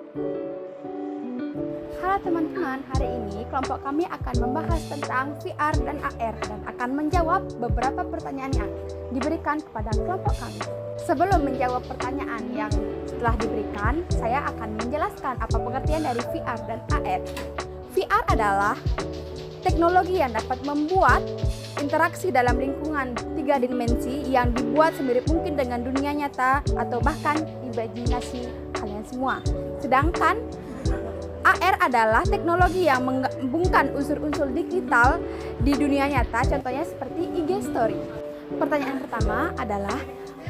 Halo teman-teman, hari ini kelompok kami akan membahas tentang VR dan AR dan akan menjawab beberapa pertanyaan yang diberikan kepada kelompok kami. Sebelum menjawab pertanyaan yang telah diberikan, saya akan menjelaskan apa pengertian dari VR dan AR. VR adalah teknologi yang dapat membuat interaksi dalam lingkungan 3 dimensi yang dibuat semirip mungkin dengan dunia nyata atau bahkan imajinasi kalian semua. Sedangkan AR adalah teknologi yang menggabungkan unsur-unsur digital di dunia nyata, contohnya seperti IG Story. Pertanyaan pertama adalah,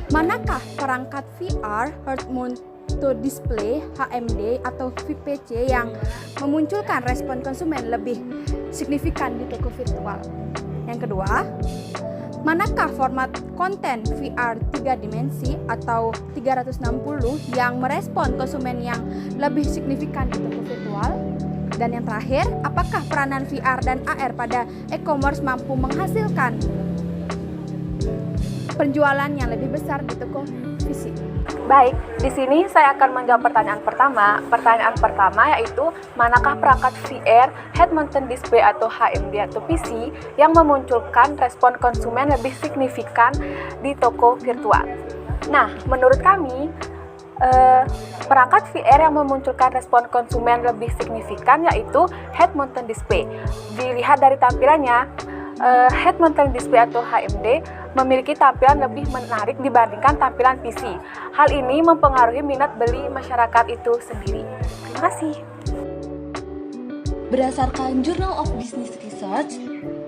manakah perangkat VR Head Mounted Display (HMD) atau VPC yang memunculkan respon konsumen lebih signifikan di toko virtual? Yang kedua, manakah format konten VR 3 dimensi atau 360 yang merespon konsumen yang lebih signifikan di toko virtual? Dan yang terakhir, apakah peranan VR dan AR pada e-commerce mampu menghasilkan penjualan yang lebih besar di toko fisik? Baik, di sini saya akan menjawab pertanyaan pertama. Pertanyaan pertama yaitu, manakah perangkat VR Head Mounted Display atau HMD atau PC yang memunculkan respon konsumen lebih signifikan di toko virtual? Nah, menurut kami, perangkat VR yang memunculkan respon konsumen lebih signifikan yaitu Head Mounted Display. Dilihat dari tampilannya, Head Mounted Display atau HMD memiliki tampilan lebih menarik dibandingkan tampilan PC. Hal ini mempengaruhi minat beli masyarakat itu sendiri. Terima kasih. Berdasarkan Journal of Business Research,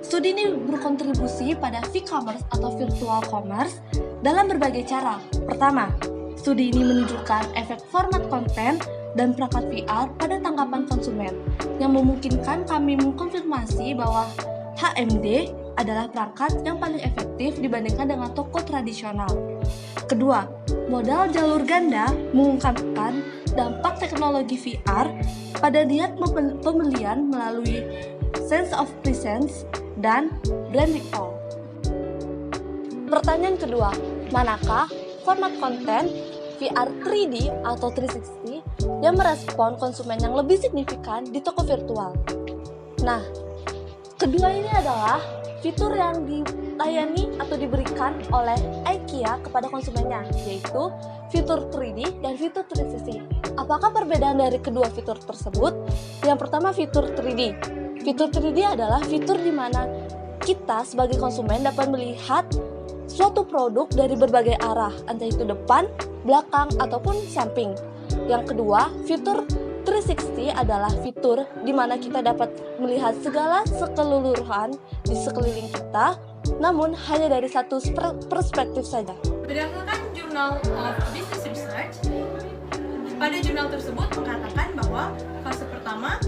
studi ini berkontribusi pada e-commerce atau virtual commerce dalam berbagai cara. Pertama, studi ini menunjukkan efek format konten dan perangkat VR pada tanggapan konsumen, yang memungkinkan kami mengkonfirmasi bahwa HMD adalah perangkat yang paling efektif dibandingkan dengan toko tradisional. Kedua, modal jalur ganda mengungkapkan dampak teknologi VR pada niat pembelian melalui sense of presence dan brand recall. Pertanyaan kedua, manakah format konten VR 3D atau 360 yang merespon konsumen yang lebih signifikan di toko virtual? Nah, kedua ini adalah fitur yang dilayani atau diberikan oleh IKEA kepada konsumennya, yaitu fitur 3D dan fitur 360. Apakah perbedaan dari kedua fitur tersebut? Yang pertama, fitur 3D. Fitur 3D adalah fitur di mana kita sebagai konsumen dapat melihat suatu produk dari berbagai arah, entah itu depan, belakang, ataupun samping. Yang kedua, fitur 360 adalah fitur di mana kita dapat melihat segala keseluruhan di sekeliling kita, namun hanya dari satu perspektif saja. Berdasarkan Journal of Business Research, pada jurnal tersebut mengatakan bahwa fase pertama,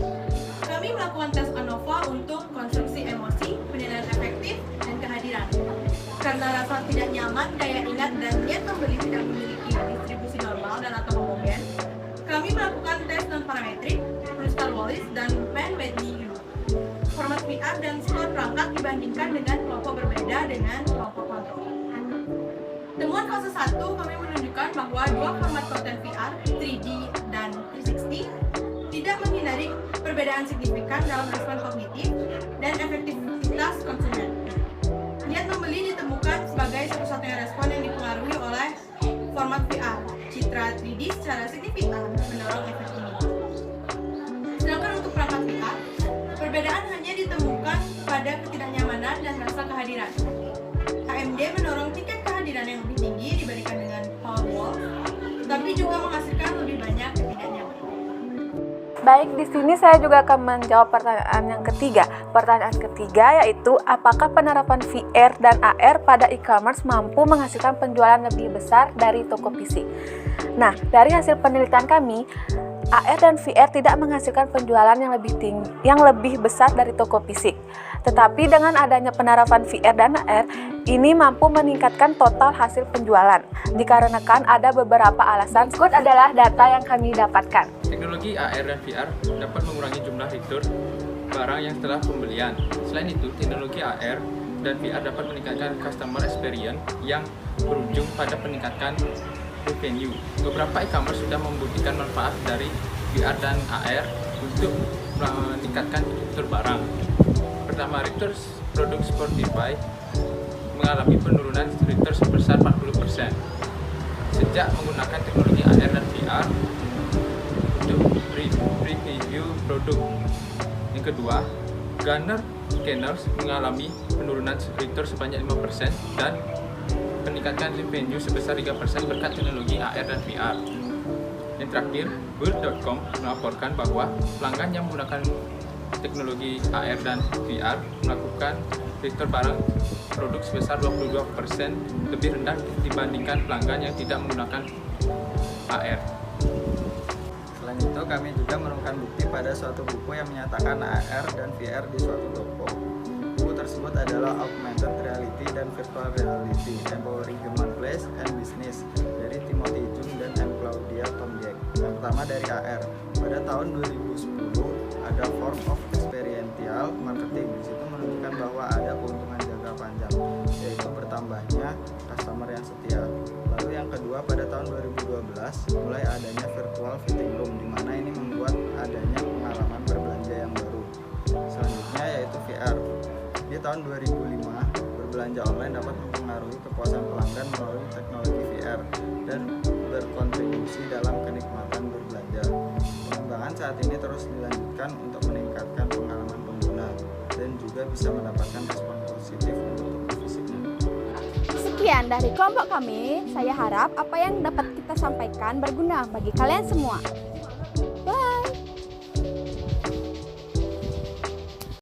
kami melakukan tes ANOVA untuk konsumsi emosi, penilaian efektif, dan kehadiran. Karena rasa tidak nyaman, daya ingat, dan niat membeli tidak memiliki distribusi normal dan atau homogen, kami melakukan tes non-parametrik, Bristol-Wallis, dan Mann-Whitney. Format VR dan skor perangkat dibandingkan dengan kelompok berbeda dengan kelompok kontrol. Temuan fase 1 kami menunjukkan bahwa dua format konten VR, 3D dan 360, tidak menghindari perbedaan signifikan dalam respon kognitif dan efektivitas konsumen. Niat membeli ditemukan sebagai satu-satunya respon yang dipengaruhi oleh format VR. Citra 3D secara signifikan mendorong efek ini. Sedangkan untuk perangkat VR, perbedaan hanya ditemukan pada ketidaknyamanan dan rasa kehadiran. HMD mendorong tingkat kehadiran yang lebih tinggi dibandingkan dengan Powerwall, tetapi juga menghasilkan lebih banyak ketidaknyamanan. Baik, di sini saya juga akan menjawab pertanyaan yang ketiga. Pertanyaan ketiga yaitu, apakah penerapan VR dan AR pada e-commerce mampu menghasilkan penjualan lebih besar dari toko fisik? Nah, dari hasil penelitian kami, AR dan VR tidak menghasilkan penjualan yang lebih besar dari toko fisik. Tetapi dengan adanya penerapan VR dan AR, ini mampu meningkatkan total hasil penjualan. Dikarenakan ada beberapa alasan, berikut adalah data yang kami dapatkan. Teknologi AR dan VR dapat mengurangi jumlah return barang yang setelah pembelian. Selain itu, teknologi AR dan VR dapat meningkatkan customer experience yang berujung pada peningkatan revenue. Beberapa e-commerce sudah membuktikan manfaat dari VR dan AR untuk meningkatkan fitur barang. Pertama, return produk Spotify mengalami penurunan return sebesar 40% sejak menggunakan teknologi AR dan VR untuk review produk. Yang kedua, Gartner Scanners mengalami penurunan return sebanyak 5% dan peningkatan revenue sebesar 3% berkat teknologi AR dan VR. Yang terakhir, Bird.com melaporkan bahwa pelanggan yang menggunakan teknologi AR dan VR melakukan return barang produk sebesar 22% lebih rendah dibandingkan pelanggan yang tidak menggunakan AR. Selain itu, kami juga menemukan bukti pada suatu buku yang menyatakan AR dan VR di suatu toko. Buku tersebut adalah Augmented Reality dan Virtual Reality, Empowering Human Place and Business dari Timothy Jung dan M. Claudia Tomjek. Yang pertama dari AR. Pada tahun 2010 ada Form of Experiential Marketing. Di situ menunjukkan bahwa ada keuntungan jangka panjang, yaitu bertambahnya customer yang setia. Lalu yang kedua, pada tahun 2012 mulai adanya virtual fitting room, di mana ini membuat adanya pengalaman berbelanja yang baru. Selanjutnya yaitu VR. Di tahun 2005, berbelanja online dapat mempengaruhi kepuasan pelanggan melalui teknologi VR dan berkontribusi dalam kenikmatan berbelanja. Pengembangan saat ini terus dilanjutkan untuk meningkatkan pengalaman pengguna dan juga bisa mendapatkan respon positif untuk toko fisiknya. Sekian dari kelompok kami. Saya harap apa yang dapat kita sampaikan berguna bagi kalian semua.